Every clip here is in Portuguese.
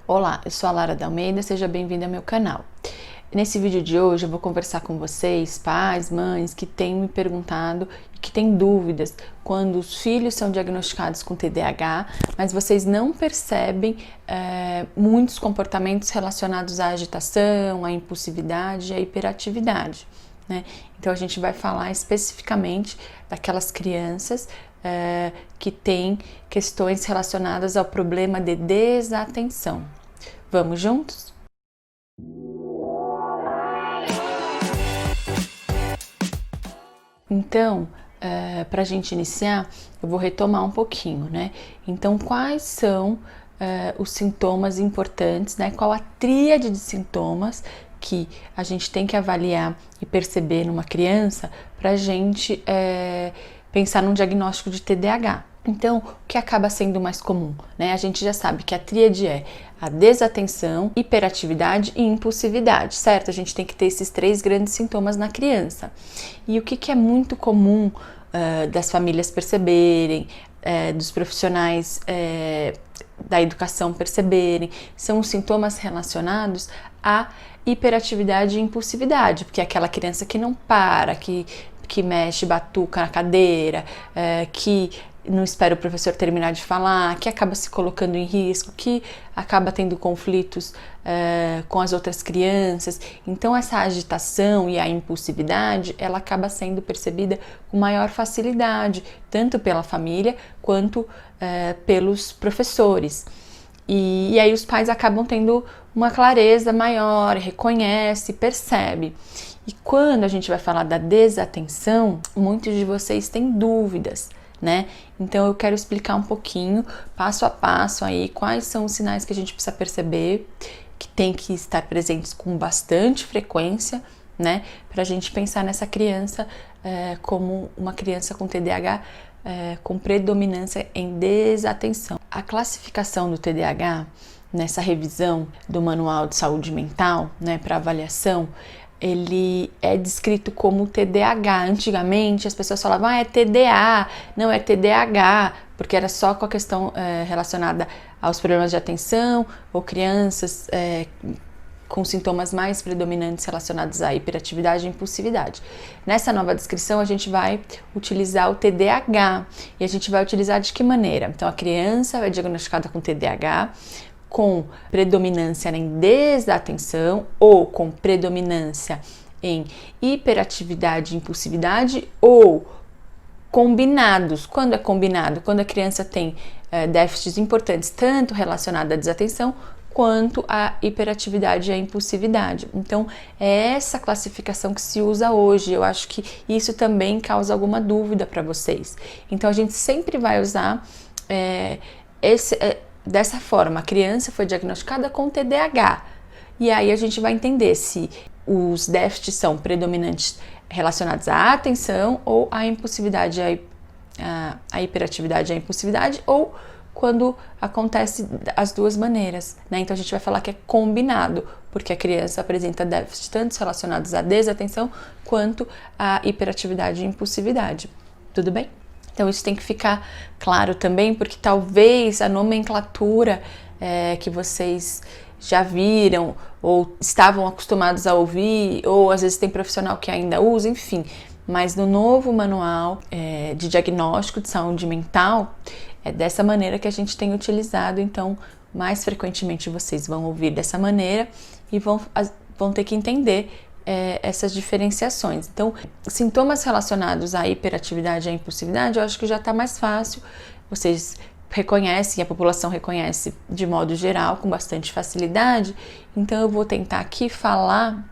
Olá, eu sou a Lara D'Almeida, seja bem-vinda ao meu canal. Nesse vídeo de hoje eu vou conversar com vocês, pais, mães, que têm me perguntado e que têm dúvidas quando os filhos são diagnosticados com TDAH, mas vocês não percebem muitos comportamentos relacionados à agitação, à impulsividade e à hiperatividade, né? Então a gente vai falar especificamente daquelas crianças que têm questões relacionadas ao problema de desatenção. Vamos juntos? Então, para a gente iniciar, eu vou retomar um pouquinho, né? Então, quais são os sintomas importantes, né? Qual a tríade de sintomas que a gente tem que avaliar e perceber numa criança para a gente pensar num diagnóstico de TDAH. Então, o que acaba sendo mais comum, né? A gente já sabe que a tríade é a desatenção, hiperatividade e impulsividade, certo? A gente tem que ter esses três grandes sintomas na criança. E o que é muito comum das famílias perceberem, dos profissionais da educação perceberem, são os sintomas relacionados à hiperatividade e impulsividade, porque é aquela criança que não para, que mexe, batuca na cadeira, que não espera o professor terminar de falar, que acaba se colocando em risco, que acaba tendo conflitos com as outras crianças. Então essa agitação e a impulsividade, ela acaba sendo percebida com maior facilidade, tanto pela família quanto pelos professores. E aí os pais acabam tendo uma clareza maior, reconhece, percebe. E quando a gente vai falar da desatenção, muitos de vocês têm dúvidas, né? Então eu quero explicar um pouquinho, passo a passo aí, quais são os sinais que a gente precisa perceber, que tem que estar presentes com bastante frequência, né? Pra gente pensar nessa criança como uma criança com TDAH com predominância em desatenção. A classificação do TDAH, nessa revisão do Manual de Saúde Mental, né, para avaliação, ele é descrito como TDAH. Antigamente as pessoas falavam, é TDA, não é TDAH, porque era só com a questão relacionada aos problemas de atenção ou crianças com sintomas mais predominantes relacionados à hiperatividade e impulsividade. Nessa nova descrição a gente vai utilizar o TDAH e a gente vai utilizar de que maneira? Então a criança é diagnosticada com TDAH com predominância em desatenção ou com predominância em hiperatividade e impulsividade ou combinados. Quando é combinado? Quando a criança tem déficits importantes, tanto relacionados à desatenção quanto à hiperatividade e à impulsividade. Então, é essa classificação que se usa hoje. Eu acho que isso também causa alguma dúvida para vocês. Então, a gente sempre vai usar dessa forma. A criança foi diagnosticada com TDAH. E aí a gente vai entender se os déficits são predominantes relacionados à atenção ou à impulsividade, à hiperatividade e à impulsividade, ou quando acontece as duas maneiras, né? Então a gente vai falar que é combinado, porque a criança apresenta déficits tanto relacionados à desatenção quanto à hiperatividade e impulsividade. Tudo bem? Então isso tem que ficar claro também, porque talvez a nomenclatura que vocês já viram ou estavam acostumados a ouvir, ou às vezes tem profissional que ainda usa, enfim. Mas no novo manual de diagnóstico de saúde mental, é dessa maneira que a gente tem utilizado. Então, mais frequentemente vocês vão ouvir dessa maneira e vão ter que entender essas diferenciações. Então, sintomas relacionados à hiperatividade e à impulsividade, eu acho que já está mais fácil. Vocês reconhecem, a população reconhece de modo geral, com bastante facilidade. Então, eu vou tentar aqui falar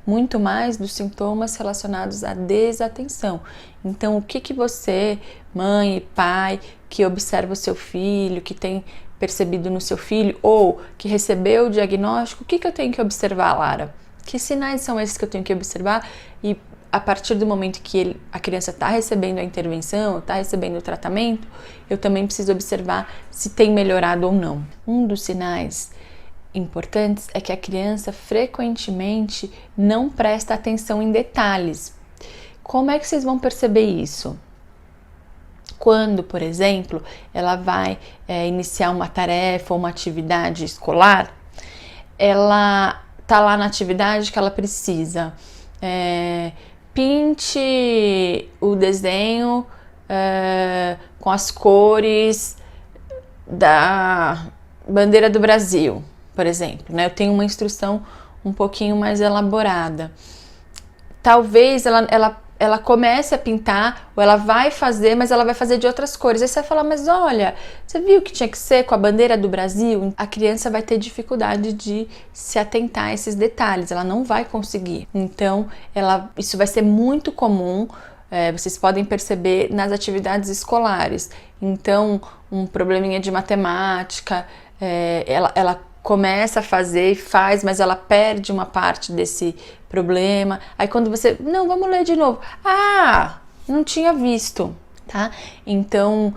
muito mais dos sintomas relacionados à desatenção. Então, o que você, mãe e pai, que observa o seu filho, que tem percebido no seu filho ou que recebeu o diagnóstico, o que eu tenho que observar, Lara? Que sinais são esses que eu tenho que observar? E a partir do momento que a criança está recebendo a intervenção, está recebendo o tratamento, eu também preciso observar se tem melhorado ou não. Um dos sinais importantes é que a criança frequentemente não presta atenção em detalhes. Como é que vocês vão perceber isso? Quando, por exemplo, ela vai iniciar uma tarefa ou uma atividade escolar, ela tá lá na atividade que ela precisa. Pinte o desenho com as cores da bandeira do Brasil, por exemplo, né? Eu tenho uma instrução um pouquinho mais elaborada. Talvez ela comece a pintar, ou ela vai fazer, mas ela vai fazer de outras cores. Aí você vai falar, mas olha, você viu que tinha que ser com a bandeira do Brasil? A criança vai ter dificuldade de se atentar a esses detalhes, ela não vai conseguir. Então, isso vai ser muito comum, vocês podem perceber nas atividades escolares. Então, um probleminha de matemática, ela começa a fazer e faz, mas ela perde uma parte desse problema. Aí quando você, não, vamos ler de novo. Ah, não tinha visto, tá? Então,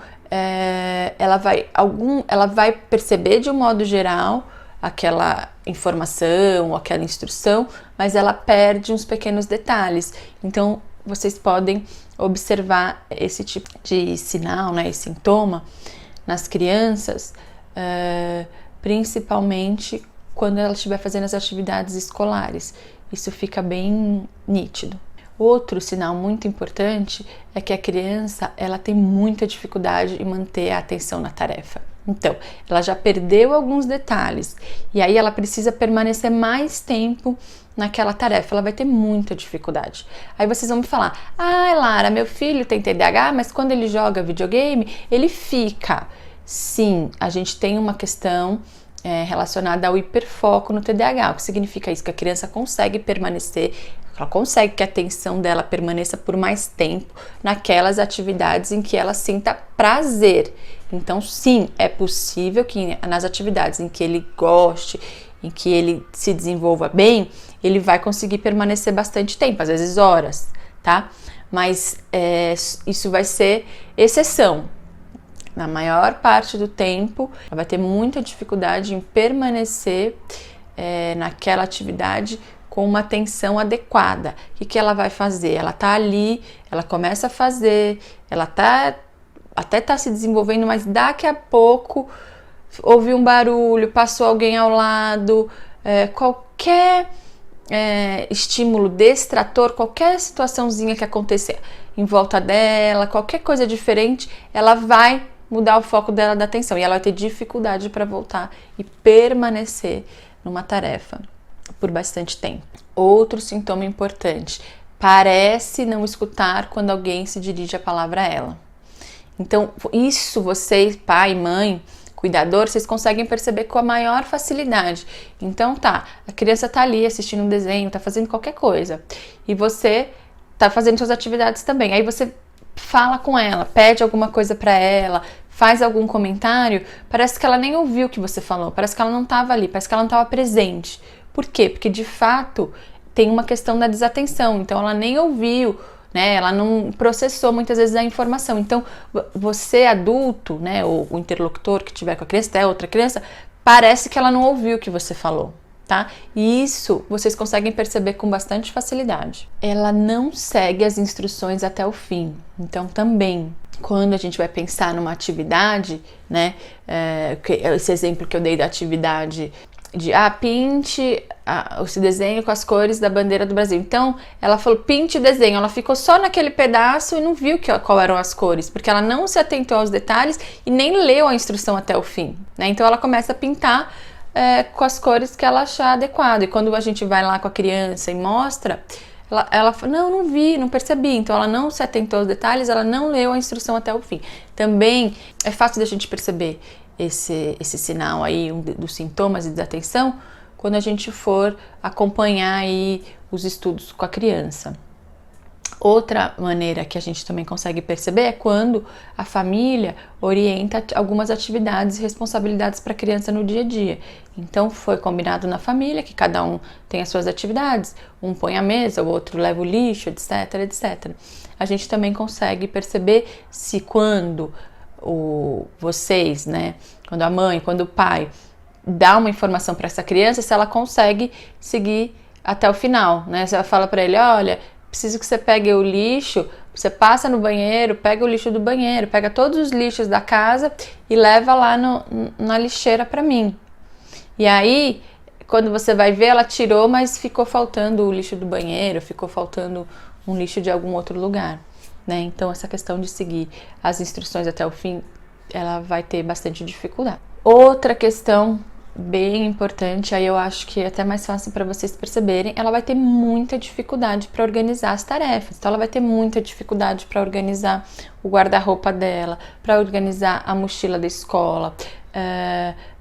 ela vai perceber de um modo geral aquela informação, aquela instrução, mas ela perde uns pequenos detalhes. Então, vocês podem observar esse tipo de sinal, né, esse sintoma nas crianças, principalmente quando ela estiver fazendo as atividades escolares. Isso fica bem nítido. Outro sinal muito importante é que a criança ela tem muita dificuldade em manter a atenção na tarefa. Então, ela já perdeu alguns detalhes e aí ela precisa permanecer mais tempo naquela tarefa, ela vai ter muita dificuldade. Aí vocês vão me falar, Lara, meu filho tem TDAH, mas quando ele joga videogame, ele fica. Sim, a gente tem uma questão relacionada ao hiperfoco no TDAH. O que significa isso? Que a criança consegue permanecer, ela consegue que a atenção dela permaneça por mais tempo naquelas atividades em que ela sinta prazer. Então, sim, é possível que nas atividades em que ele goste, em que ele se desenvolva bem, ele vai conseguir permanecer bastante tempo, às vezes horas, tá? Mas isso vai ser exceção. Na maior parte do tempo, ela vai ter muita dificuldade em permanecer naquela atividade com uma atenção adequada. O que ela vai fazer? Ela tá ali, ela começa a fazer, ela até tá se desenvolvendo, mas daqui a pouco ouviu um barulho, passou alguém ao lado, qualquer estímulo distrator, qualquer situaçãozinha que acontecer em volta dela, qualquer coisa diferente, ela vai mudar o foco dela da atenção e ela vai ter dificuldade para voltar e permanecer numa tarefa por bastante tempo. Outro sintoma importante, parece não escutar quando alguém se dirige a palavra a ela. Então, isso vocês, pai, mãe, cuidador, vocês conseguem perceber com a maior facilidade. Então a criança tá ali assistindo um desenho, tá fazendo qualquer coisa e você tá fazendo suas atividades também. Aí você fala com ela, pede alguma coisa para ela, faz algum comentário, parece que ela nem ouviu o que você falou, parece que ela não estava ali, parece que ela não estava presente. Por quê? Porque de fato tem uma questão da desatenção, então ela nem ouviu, né? Ela não processou muitas vezes a informação. Então você adulto, né, ou o interlocutor que tiver com a criança, até outra criança, parece que ela não ouviu o que você falou. Tá? E isso vocês conseguem perceber com bastante facilidade. Ela não segue as instruções até o fim. Então também, quando a gente vai pensar numa atividade, né? Esse exemplo que eu dei da atividade de pinte esse desenho com as cores da bandeira do Brasil. Então ela falou pinte o desenho, ela ficou só naquele pedaço e não viu qual eram as cores, porque ela não se atentou aos detalhes e nem leu a instrução até o fim, né? Então ela começa a pintar com as cores que ela achar adequado. E quando a gente vai lá com a criança e mostra, ela fala, não vi, não percebi. Então ela não se atentou aos detalhes, ela não leu a instrução até o fim. Também é fácil da gente perceber esse sinal aí dos sintomas de desatenção quando a gente for acompanhar aí os estudos com a criança. Outra maneira que a gente também consegue perceber é quando a família orienta algumas atividades e responsabilidades para a criança no dia a dia. Então foi combinado na família que cada um tem as suas atividades, um põe a mesa, o outro leva o lixo, etc, etc. A gente também consegue perceber se quando vocês, né, quando a mãe, quando o pai dá uma informação para essa criança, se ela consegue seguir até o final, né? Você fala para ele, olha, preciso que você pegue o lixo, você passa no banheiro, pega o lixo do banheiro, pega todos os lixos da casa e leva lá na lixeira para mim. E aí, quando você vai ver, ela tirou, mas ficou faltando o lixo do banheiro, ficou faltando um lixo de algum outro lugar, né? Então, essa questão de seguir as instruções até o fim, ela vai ter bastante dificuldade. Outra questão bem importante, aí eu acho que é até mais fácil para vocês perceberem, ela vai ter muita dificuldade para organizar as tarefas. Então, ela vai ter muita dificuldade para organizar o guarda-roupa dela, para organizar a mochila da escola,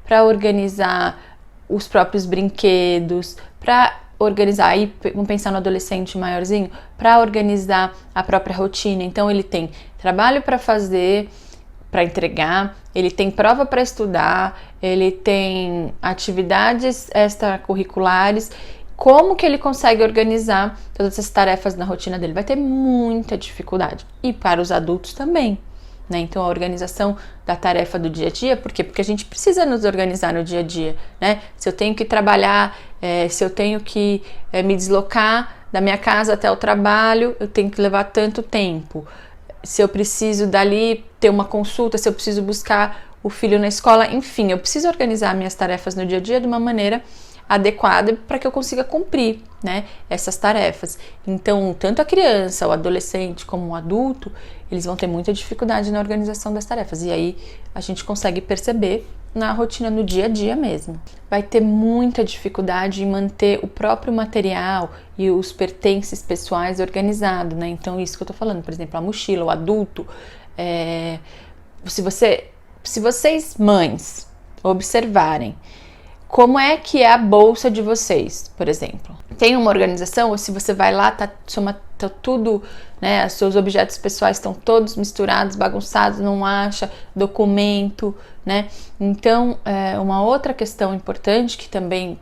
para organizar os próprios brinquedos, para organizar, aí vamos pensar no adolescente maiorzinho, para organizar a própria rotina. Então, ele tem trabalho para fazer, para entregar, ele tem prova para estudar, ele tem atividades extracurriculares. Como que ele consegue organizar todas essas tarefas na rotina dele? Vai ter muita dificuldade. E para os adultos também, né? Então, a organização da tarefa do dia a dia, por quê? Porque a gente precisa nos organizar no dia a dia, né? Se eu tenho que trabalhar, se eu tenho que me deslocar da minha casa até o trabalho, eu tenho que levar tanto tempo. Se eu preciso dali ter uma consulta, se eu preciso buscar o filho na escola, enfim, eu preciso organizar minhas tarefas no dia a dia de uma maneira adequada para que eu consiga cumprir, né, essas tarefas. Então, tanto a criança, o adolescente como o adulto, eles vão ter muita dificuldade na organização das tarefas. E aí a gente consegue perceber na rotina, no dia a dia mesmo. Vai ter muita dificuldade em manter o próprio material e os pertences pessoais organizados, né? Então, isso que eu tô falando, por exemplo, a mochila, o adulto. Se vocês, mães, observarem como é que é a bolsa de vocês, por exemplo. Tem uma organização, ou se você vai lá, tá tudo, né, os seus objetos pessoais estão todos misturados, bagunçados, não acha documento, né? Então, uma outra questão importante que também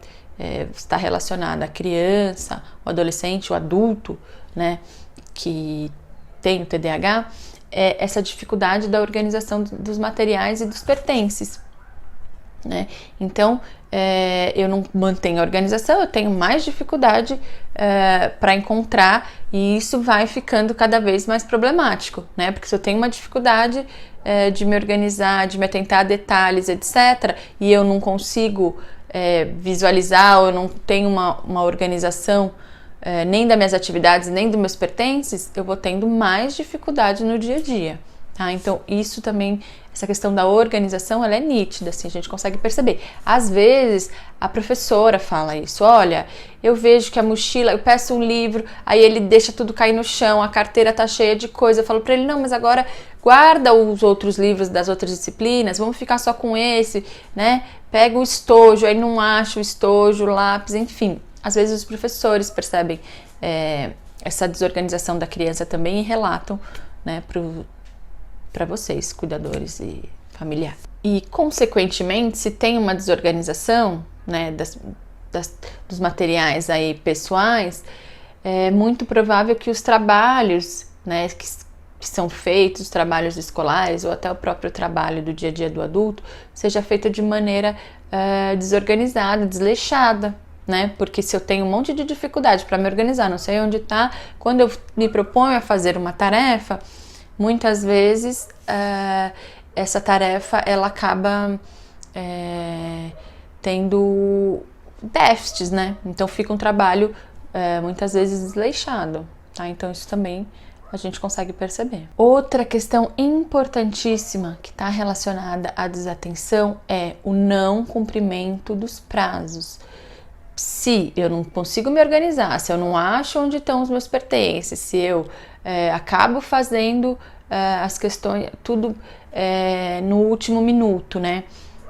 está relacionada à criança, o adolescente, o adulto, né, que tem o TDAH, é essa dificuldade da organização dos materiais e dos pertences, né? Então, eu não mantenho a organização, eu tenho mais dificuldade para encontrar, e isso vai ficando cada vez mais problemático, né? Porque se eu tenho uma dificuldade de me organizar, de me atentar a detalhes, etc., e eu não consigo visualizar, ou eu não tenho uma organização nem das minhas atividades, nem dos meus pertences, eu vou tendo mais dificuldade no dia a dia. Tá? Então, isso também, essa questão da organização, ela é nítida, assim, a gente consegue perceber. Às vezes, a professora fala isso, olha, eu vejo que a mochila, eu peço um livro, aí ele deixa tudo cair no chão, a carteira tá cheia de coisa, eu falo pra ele, não, mas agora guarda os outros livros das outras disciplinas, vamos ficar só com esse, né? Pega o estojo, aí não acha o estojo, o lápis, enfim. Às vezes os professores percebem essa desorganização da criança também e relatam, né, para vocês, cuidadores e familiares. E, consequentemente, se tem uma desorganização, né, dos materiais aí pessoais, é muito provável que os trabalhos, né, que são feitos, os trabalhos escolares ou até o próprio trabalho do dia a dia do adulto, seja feito de maneira desorganizada, desleixada, né? Porque se eu tenho um monte de dificuldade para me organizar, não sei onde está, quando eu me proponho a fazer uma tarefa, muitas vezes essa tarefa ela acaba tendo déficits, né? Então fica um trabalho muitas vezes desleixado, tá? Então isso também a gente consegue perceber. Outra questão importantíssima que está relacionada à desatenção é o não cumprimento dos prazos. Se eu não consigo me organizar, se eu não acho onde estão os meus pertences, se eu acabo fazendo as questões, tudo no último minuto, né?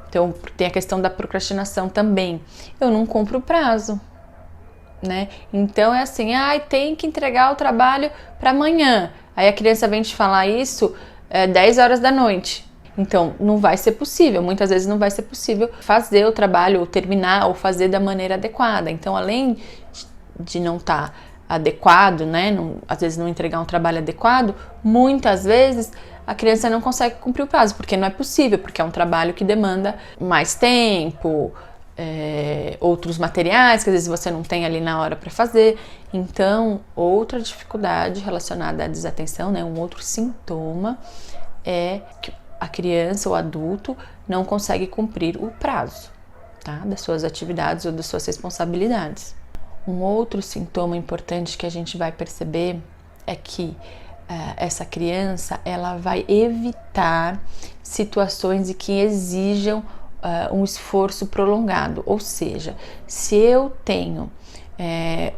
Então, tem a questão da procrastinação também. Eu não cumpro o prazo, né? Então, é assim, tem que entregar o trabalho para amanhã. Aí a criança vem te falar isso 10 horas da noite. Então, não vai ser possível, muitas vezes não vai ser possível fazer o trabalho, ou terminar, ou fazer da maneira adequada. Então, além de não estar adequado, né, às vezes não entregar um trabalho adequado, muitas vezes a criança não consegue cumprir o prazo, porque não é possível, porque é um trabalho que demanda mais tempo, outros materiais que às vezes você não tem ali na hora para fazer. Então, outra dificuldade relacionada à desatenção, né, um outro sintoma é que a criança ou adulto não consegue cumprir o prazo, tá? Das suas atividades ou das suas responsabilidades. Um outro sintoma importante que a gente vai perceber é que essa criança, ela vai evitar situações que exijam um esforço prolongado. Ou seja, se eu tenho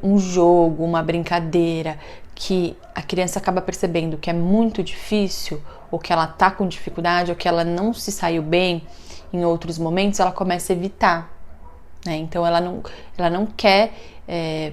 um jogo, uma brincadeira que a criança acaba percebendo que é muito difícil, ou que ela tá com dificuldade, ou que ela não se saiu bem em outros momentos, ela começa a evitar, né? Então ela não quer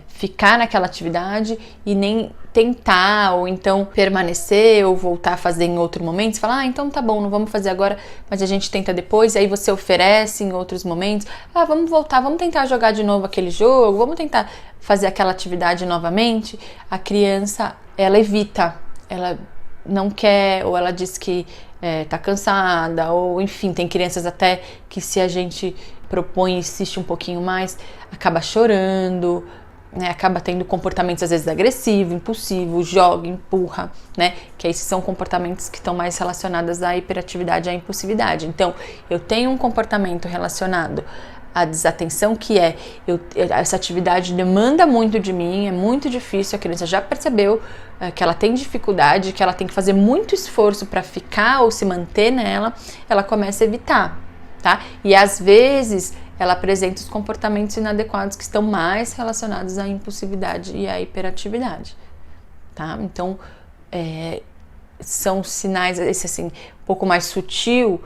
ficar naquela atividade e nem tentar, ou então permanecer, ou voltar a fazer em outro momento. Você fala, então tá bom, não vamos fazer agora, mas a gente tenta depois. E aí você oferece em outros momentos, vamos voltar, vamos tentar jogar de novo aquele jogo, vamos tentar fazer aquela atividade novamente. A criança, ela evita, ela não quer, ou ela diz que tá cansada, ou enfim, tem crianças até que, se a gente propõe e insiste um pouquinho mais, acaba chorando, né? Acaba tendo comportamentos às vezes agressivos, impulsivos, joga, empurra, né? Que esses são comportamentos que estão mais relacionados à hiperatividade e à impulsividade. Então, eu tenho um comportamento relacionado à desatenção, que essa atividade demanda muito de mim, é muito difícil, a criança já percebeu que ela tem dificuldade, que ela tem que fazer muito esforço para ficar ou se manter nela, ela começa a evitar, tá? E às vezes ela apresenta os comportamentos inadequados que estão mais relacionados à impulsividade e à hiperatividade, tá? Então, são sinais, esse assim, um pouco mais sutil,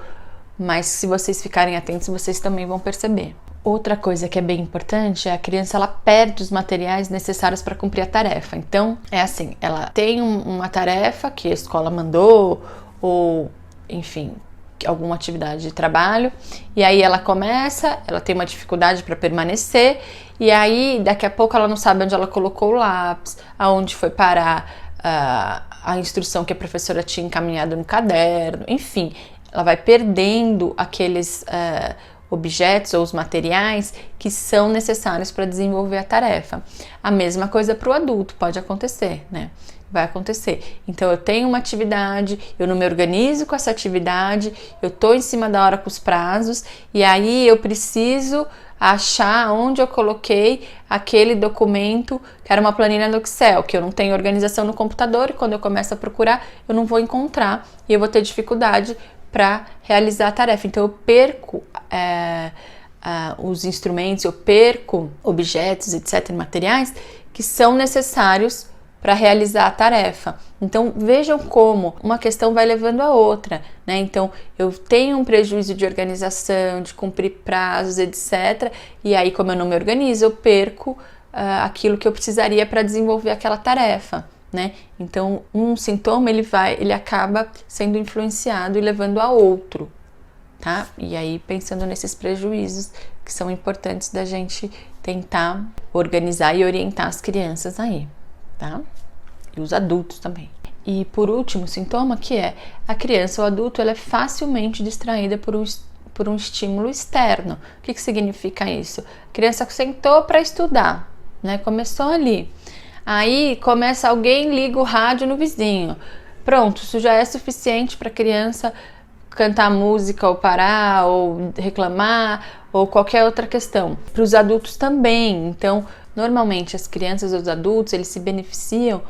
mas se vocês ficarem atentos, vocês também vão perceber. Outra coisa que é bem importante é a criança, ela perde os materiais necessários para cumprir a tarefa. Então, é assim, ela tem uma tarefa que a escola mandou, ou, enfim, alguma atividade de trabalho, e aí ela tem uma dificuldade para permanecer, e aí daqui a pouco ela não sabe onde ela colocou o lápis, aonde foi parar a instrução que a professora tinha encaminhado no caderno, enfim, ela vai perdendo aqueles objetos ou os materiais que são necessários para desenvolver a tarefa. A mesma coisa para o adulto, pode acontecer, né? Vai acontecer. Então, eu tenho uma atividade, eu não me organizo com essa atividade, eu tô em cima da hora com os prazos, e aí eu preciso achar onde eu coloquei aquele documento, que era uma planilha no Excel, que eu não tenho organização no computador, e quando eu começo a procurar, eu não vou encontrar, e eu vou ter dificuldade para realizar a tarefa. Então, eu perco os instrumentos, eu perco objetos, etc., materiais, que são necessários para realizar a tarefa. Então, vejam como uma questão vai levando a outra, né? Então, eu tenho um prejuízo de organização, de cumprir prazos, etc. E aí, como eu não me organizo, eu perco aquilo que eu precisaria para desenvolver aquela tarefa, né? Então, um sintoma, ele acaba sendo influenciado e levando a outro, tá? E aí, pensando nesses prejuízos que são importantes da gente tentar organizar e orientar as crianças aí, tá? E os adultos também. E por último, sintoma, que é a criança ou adulto, ela é facilmente distraída por um estímulo externo. O que significa isso? A criança sentou para estudar, né? Começou ali. Aí alguém liga o rádio no vizinho. Pronto, isso já é suficiente para a criança cantar música, ou parar, ou reclamar, ou qualquer outra questão. Para os adultos também. Então, normalmente as crianças ou os adultos, eles se beneficiam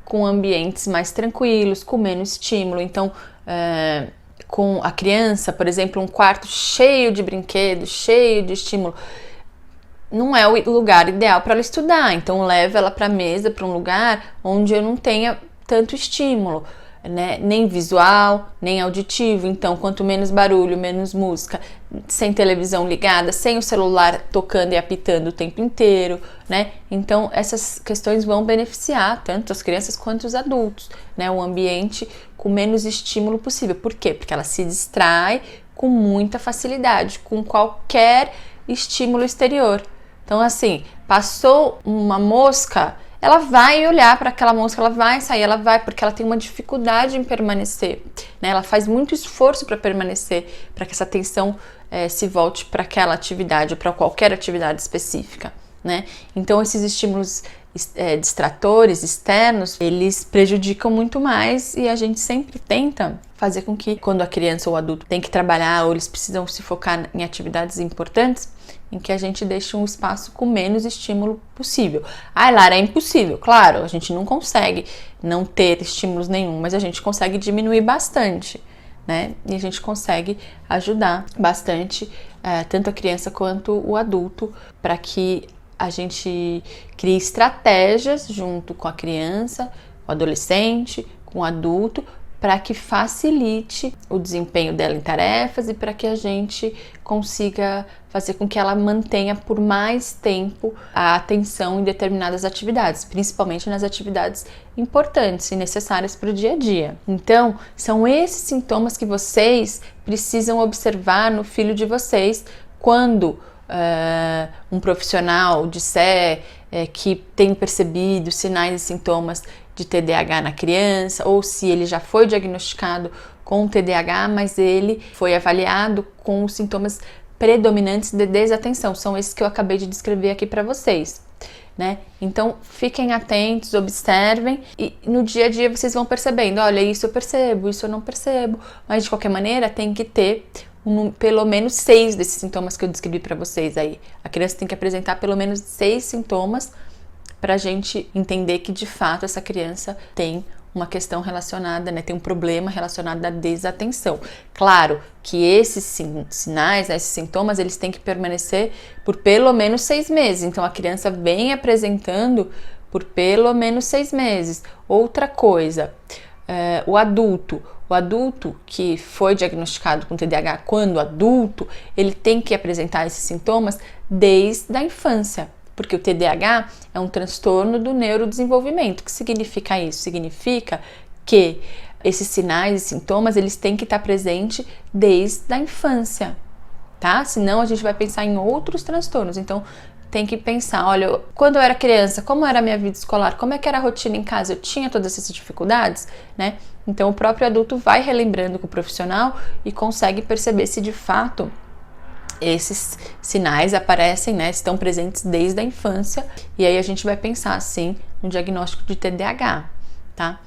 com ambientes mais tranquilos, com menos estímulo. Então, com a criança, por exemplo, um quarto cheio de brinquedos, cheio de estímulo, não é o lugar ideal para ela estudar. Então, leva ela para a mesa, para um lugar onde eu não tenha tanto estímulo, né? Nem visual, nem auditivo. Então, quanto menos barulho, menos música, sem televisão ligada, sem o celular tocando e apitando o tempo inteiro, né? Então, essas questões vão beneficiar tanto as crianças quanto os adultos, né? Um ambiente com menos estímulo possível. Por quê? Porque ela se distrai com muita facilidade, com qualquer estímulo exterior. Então, assim, passou uma mosca, ela vai olhar para aquela mosca, ela vai sair, ela vai, porque ela tem uma dificuldade em permanecer, né? Ela faz muito esforço para permanecer, para que essa atenção se volte para aquela atividade ou para qualquer atividade específica, né? Então esses estímulos distratores externos, eles prejudicam muito mais e a gente sempre tenta fazer com que quando a criança ou o adulto tem que trabalhar ou eles precisam se focar em atividades importantes, em que a gente deixe um espaço com menos estímulo possível. Ah, Lara, é impossível. Claro, a gente não consegue não ter estímulos nenhum, mas a gente consegue diminuir bastante, né? E a gente consegue ajudar bastante tanto a criança quanto o adulto para que a gente cria estratégias junto com a criança, o adolescente, com o adulto, para que facilite o desempenho dela em tarefas e para que a gente consiga fazer com que ela mantenha por mais tempo a atenção em determinadas atividades, principalmente nas atividades importantes e necessárias para o dia a dia. Então, são esses sintomas que vocês precisam observar no filho de vocês quando um profissional disser que tem percebido sinais e sintomas de TDAH na criança, ou se ele já foi diagnosticado com TDAH, mas ele foi avaliado com os sintomas predominantes de desatenção. São esses que eu acabei de descrever aqui para vocês, né? Então, fiquem atentos, observem e no dia a dia vocês vão percebendo, olha, isso eu percebo, isso eu não percebo, mas de qualquer maneira tem que ter pelo menos 6 desses sintomas que eu descrevi para vocês aí. A criança tem que apresentar pelo menos 6 sintomas para a gente entender que de fato essa criança tem uma questão relacionada, né, tem um problema relacionado à desatenção. Claro que esses sinais, né, esses sintomas, eles têm que permanecer por pelo menos 6 meses. Então a criança vem apresentando por pelo menos 6 meses. Outra coisa, o adulto que foi diagnosticado com TDAH quando adulto, ele tem que apresentar esses sintomas desde a infância, porque o TDAH é um transtorno do neurodesenvolvimento. O que significa isso? Significa que esses sinais e sintomas, eles têm que estar presentes desde a infância, tá? Senão a gente vai pensar em outros transtornos. Então, tem que pensar, olha, quando eu era criança, como era a minha vida escolar, como é que era a rotina em casa, eu tinha todas essas dificuldades, né? Então o próprio adulto vai relembrando com o profissional e consegue perceber se de fato esses sinais aparecem, né, estão presentes desde a infância, e aí a gente vai pensar assim no diagnóstico de TDAH, tá?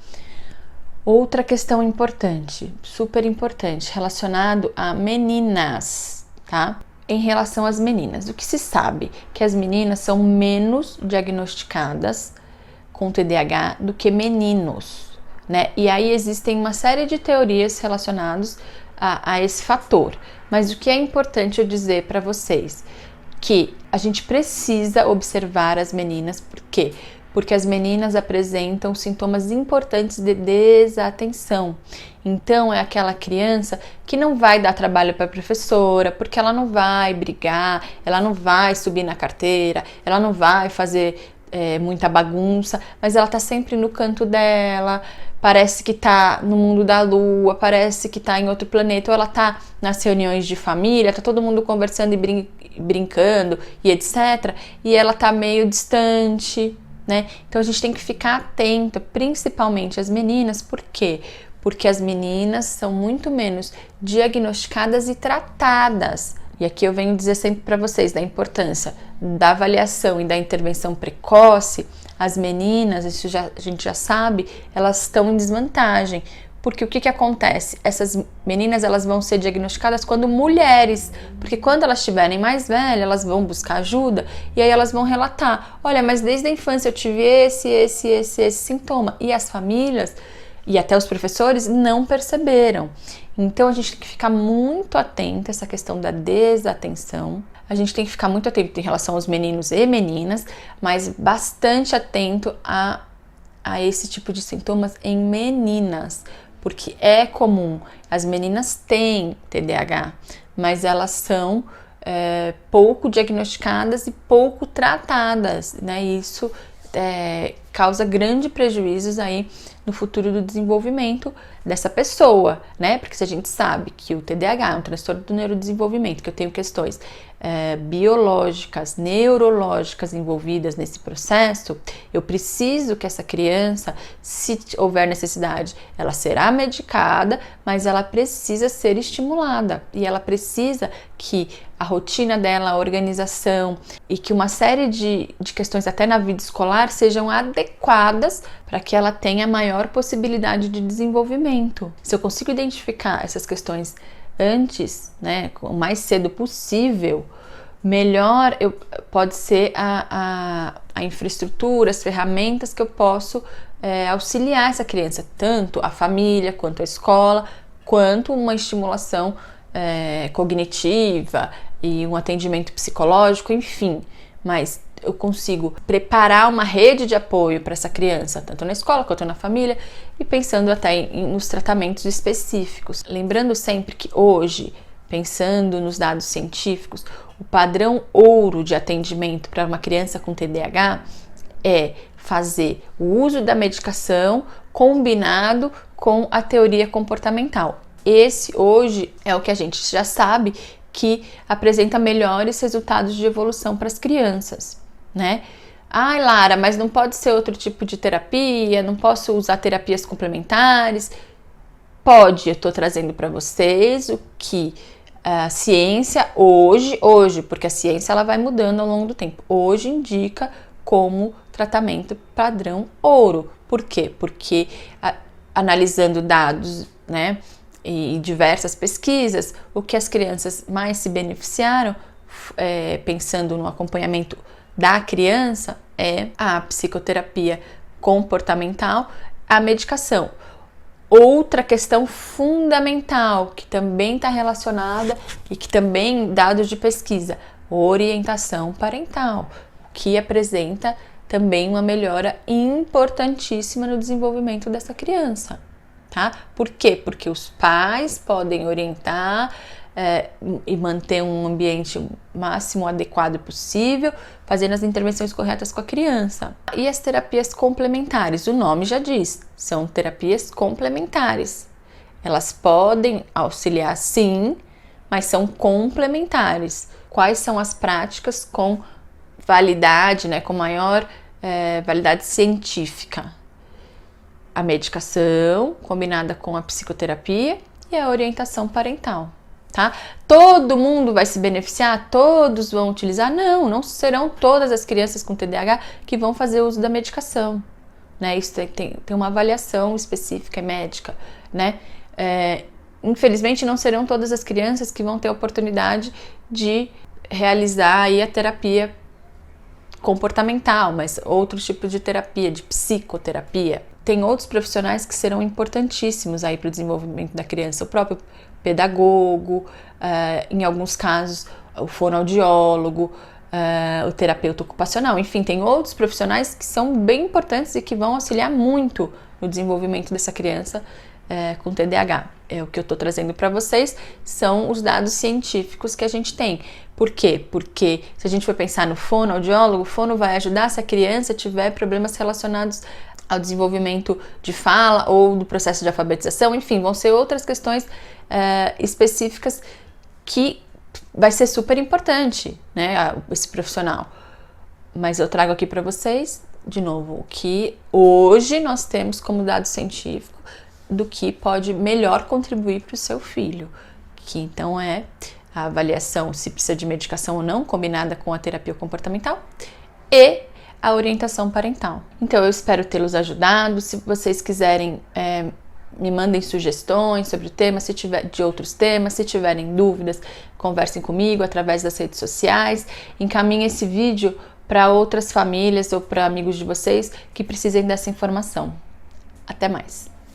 Outra questão importante, super importante, relacionado a meninas, tá? Em relação às meninas, o que se sabe? Que as meninas são menos diagnosticadas com TDAH do que meninos, né? E aí existem uma série de teorias relacionadas a esse fator. Mas o que é importante eu dizer para vocês? Que a gente precisa observar as meninas, por quê? Porque as meninas apresentam sintomas importantes de desatenção. Então, é aquela criança que não vai dar trabalho para a professora, porque ela não vai brigar, ela não vai subir na carteira, ela não vai fazer muita bagunça, mas ela tá sempre no canto dela, parece que tá no mundo da lua, parece que tá em outro planeta, ou ela tá nas reuniões de família, tá todo mundo conversando e brincando e etc, e ela tá meio distante, né? Então a gente tem que ficar atenta, principalmente as meninas, por quê? Porque as meninas são muito menos diagnosticadas e tratadas. E aqui eu venho dizer sempre para vocês da importância da avaliação e da intervenção precoce. As meninas, a gente já sabe, elas estão em desvantagem. Porque o que acontece? Essas meninas, elas vão ser diagnosticadas quando mulheres, porque quando elas estiverem mais velhas, elas vão buscar ajuda e aí elas vão relatar, olha, mas desde a infância eu tive esse sintoma. E as famílias e até os professores não perceberam. Então a gente tem que ficar muito atento a essa questão da desatenção. A gente tem que ficar muito atento em relação aos meninos e meninas, mas bastante atento a esse tipo de sintomas em meninas, porque é comum, as meninas têm TDAH, mas elas são pouco diagnosticadas e pouco tratadas, né? Isso causa grandes prejuízos aí no futuro do desenvolvimento dessa pessoa, né? Porque se a gente sabe que o TDAH é um transtorno do neurodesenvolvimento, que eu tenho questões biológicas, neurológicas envolvidas nesse processo, eu preciso que essa criança, se houver necessidade, ela será medicada, mas ela precisa ser estimulada e ela precisa que a rotina dela, a organização e que uma série de questões até na vida escolar sejam adequadas para que ela tenha maior possibilidade de desenvolvimento. Se eu consigo identificar essas questões antes, né, o mais cedo possível, melhor pode ser a infraestrutura, as ferramentas que eu posso auxiliar essa criança, tanto a família, quanto a escola, quanto uma estimulação cognitiva e um atendimento psicológico, enfim, mas eu consigo preparar uma rede de apoio para essa criança, tanto na escola quanto na família, e pensando até nos tratamentos específicos. Lembrando sempre que hoje, pensando nos dados científicos, o padrão ouro de atendimento para uma criança com TDAH é fazer o uso da medicação combinado com a teoria comportamental. Esse hoje é o que a gente já sabe que apresenta melhores resultados de evolução para as crianças, né? Ai, Lara, mas não pode ser outro tipo de terapia, não posso usar terapias complementares? Pode, eu estou trazendo para vocês o que a ciência hoje, porque a ciência ela vai mudando ao longo do tempo, hoje indica como tratamento padrão ouro. Por quê? Porque analisando dados, né, e diversas pesquisas, o que as crianças mais se beneficiaram, pensando no acompanhamento da criança, é a psicoterapia comportamental, a medicação. Outra questão fundamental, que também está relacionada e que também dados de pesquisa, orientação parental, que apresenta também uma melhora importantíssima no desenvolvimento dessa criança. Tá? Por quê? Porque os pais podem orientar e manter um ambiente máximo adequado possível, fazendo as intervenções corretas com a criança. E as terapias complementares, o nome já diz, são terapias complementares. Elas podem auxiliar sim, mas são complementares. Quais são as práticas com validade, né, com maior validade científica? A medicação combinada com a psicoterapia e a orientação parental, tá? Todo mundo vai se beneficiar? Todos vão utilizar? Não, não serão todas as crianças com TDAH que vão fazer uso da medicação, né? Isso tem uma avaliação específica e médica, né? Infelizmente não serão todas as crianças que vão ter a oportunidade de realizar aí a terapia comportamental, mas outros tipos de terapia, de psicoterapia. Tem outros profissionais que serão importantíssimos aí para o desenvolvimento da criança, o próprio pedagogo, em alguns casos o fonoaudiólogo, o terapeuta ocupacional, enfim, tem outros profissionais que são bem importantes e que vão auxiliar muito no desenvolvimento dessa criança com TDAH. O que eu estou trazendo para vocês são os dados científicos que a gente tem. Por quê? Porque se a gente for pensar no fonoaudiólogo, o fono vai ajudar se a criança tiver problemas relacionados ao desenvolvimento de fala ou do processo de alfabetização, enfim, vão ser outras questões específicas que vai ser super importante, né, esse profissional. Mas eu trago aqui para vocês, de novo, o que hoje nós temos como dado científico do que pode melhor contribuir para o seu filho, que então é a avaliação se precisa de medicação ou não, combinada com a terapia comportamental, e a orientação parental. Então eu espero tê-los ajudado. Se vocês quiserem, me mandem sugestões sobre o tema, se tiver de outros temas, se tiverem dúvidas, conversem comigo através das redes sociais, encaminhem esse vídeo para outras famílias ou para amigos de vocês que precisem dessa informação. Até mais!